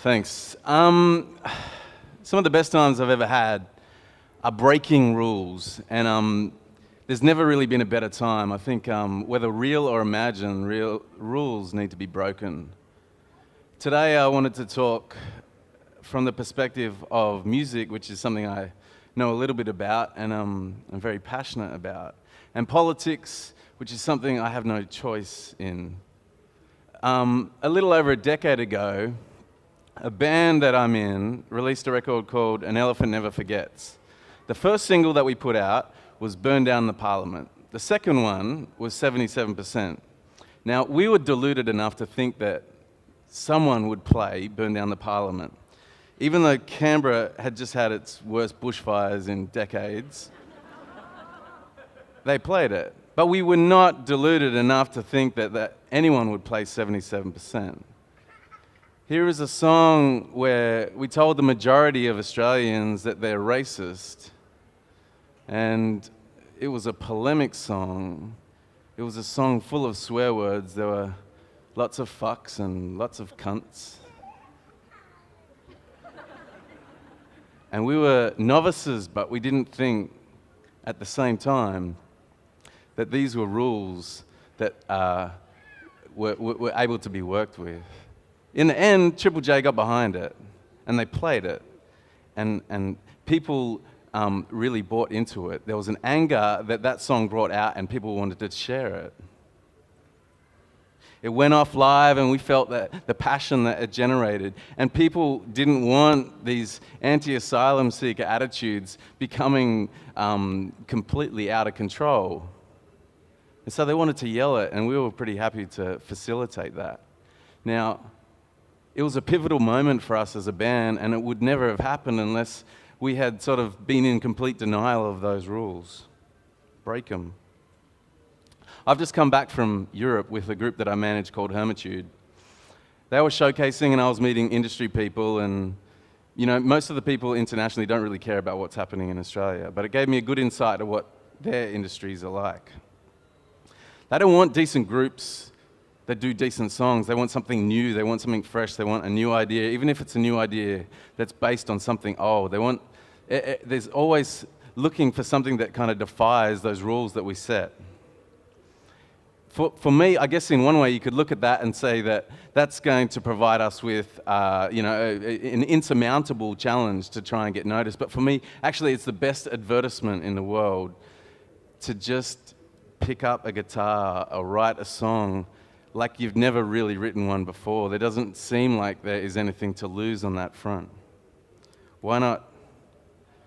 Thanks. Some of the best times I've ever had are breaking rules, and there's never really been a better time. I think whether real or imagined, real rules need to be broken. Today I wanted to talk from the perspective of music, which is something I know a little bit about and I'm very passionate about, and politics, which is something I have no choice in. A little over a decade ago, a band that I'm in released a record called An Elephant Never Forgets. The first single that we put out was Burn Down the Parliament. The second one was 77%. Now, we were deluded enough to think that someone would play Burn Down the Parliament. Even though Canberra had just had its worst bushfires in decades, they played it. But we were not deluded enough to think that anyone would play 77%. Here is a song where we told the majority of Australians that they're racist, and it was a polemic song. It was a song full of swear words. There were lots of fucks and lots of cunts. And we were novices, but we didn't think at the same time that these were rules that were able to be worked with. In the end, Triple J got behind it, and they played it, and people really bought into it. There was an anger that song brought out, and people wanted to share it. It went off live, and we felt that the passion that it generated, and people didn't want these anti-asylum seeker attitudes becoming completely out of control. And so they wanted to yell it, and we were pretty happy to facilitate that. Now, it was a pivotal moment for us as a band, and it would never have happened unless we had sort of been in complete denial of those rules. Break them. I've just come back from Europe with a group that I manage called Hermitude. They were showcasing, and I was meeting industry people, and you know, most of the people internationally don't really care about what's happening in Australia, but it gave me a good insight of what their industries are like. They don't want decent groups that do decent songs. They want something new, they want something fresh, they want a new idea, even if it's a new idea that's based on something old. They want, there's always looking for something that kind of defies those rules that we set. For me, I guess in one way you could look at that and say that that's going to provide us with an insurmountable challenge to try and get noticed. But for me, actually it's the best advertisement in the world to just pick up a guitar or write a song like you've never really written one before. There doesn't seem like there is anything to lose on that front. Why not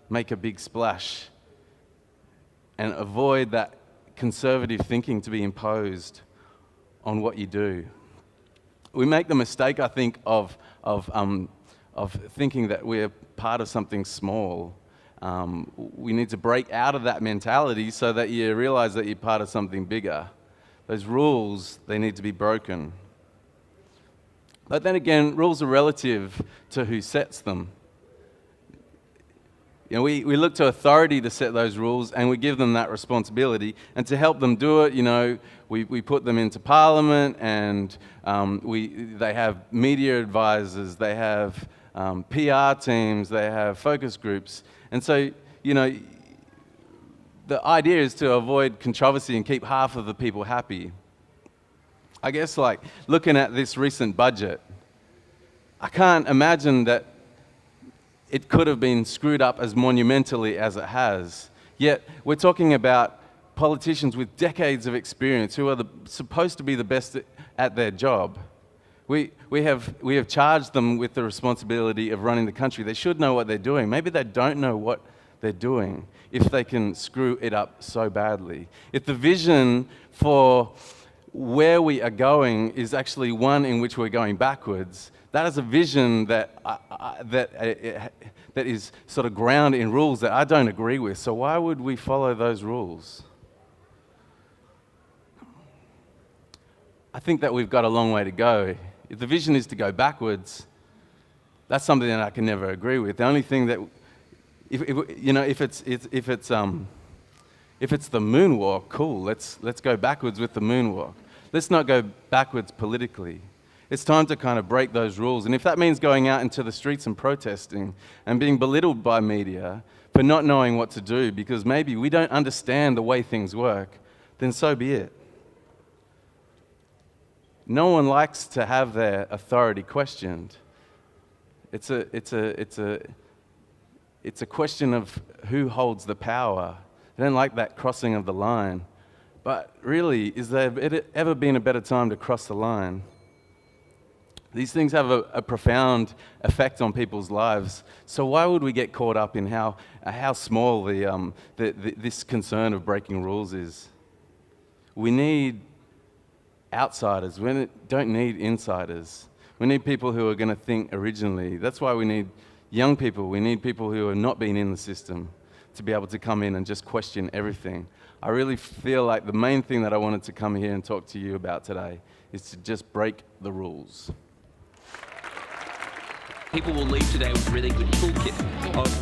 make a big splash and avoid that conservative thinking to be imposed on what you do? We make the mistake, I think, of thinking that we're part of something small. We need to break out of that mentality so that you realize that you're part of something bigger. Those rules, they need to be broken. But then again, rules are relative to who sets them. You know, we look to authority to set those rules, and we give them that responsibility. And to help them do it, you know, we put them into Parliament, and they have media advisors, they have PR teams, they have focus groups. And so, you know, the idea is to avoid controversy and keep half of the people happy. I guess, like, looking at this recent budget, I can't imagine that it could have been screwed up as monumentally as it has. Yet, we're talking about politicians with decades of experience who are supposed to be the best at their job. We have charged them with the responsibility of running the country. They should know what they're doing. Maybe they don't know what they're doing if they can screw it up so badly. If the vision for where we are going is actually one in which we're going backwards, that is a vision that is sort of grounded in rules that I don't agree with. So why would we follow those rules? I think that we've got a long way to go. If the vision is to go backwards, that's something that I can never agree with. The only thing that, if it's the moonwalk, cool. Let's go backwards with the moonwalk. Let's not go backwards politically. It's time to kind of break those rules. And if that means going out into the streets and protesting and being belittled by media for not knowing what to do because maybe we don't understand the way things work, then so be it. No one likes to have their authority questioned. It's a question of who holds the power. I don't like that crossing of the line. But really, is there ever been a better time to cross the line? These things have a profound effect on people's lives. So why would we get caught up in how small this concern of breaking rules is? We need outsiders. We don't need insiders. We need people who are going to think originally. That's why we need young people. We need people who have not been in the system to be able to come in and just question everything. I really feel like the main thing that I wanted to come here and talk to you about today is to just break the rules. People will leave today with a really good toolkit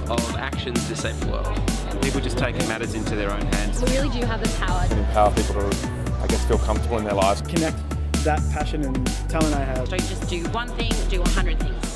of actions to save the world. People just taking matters into their own hands. We really do have the power and empower people to, I guess, feel comfortable in their lives. Connect that passion and talent I have. Don't just do one thing, do 100 things.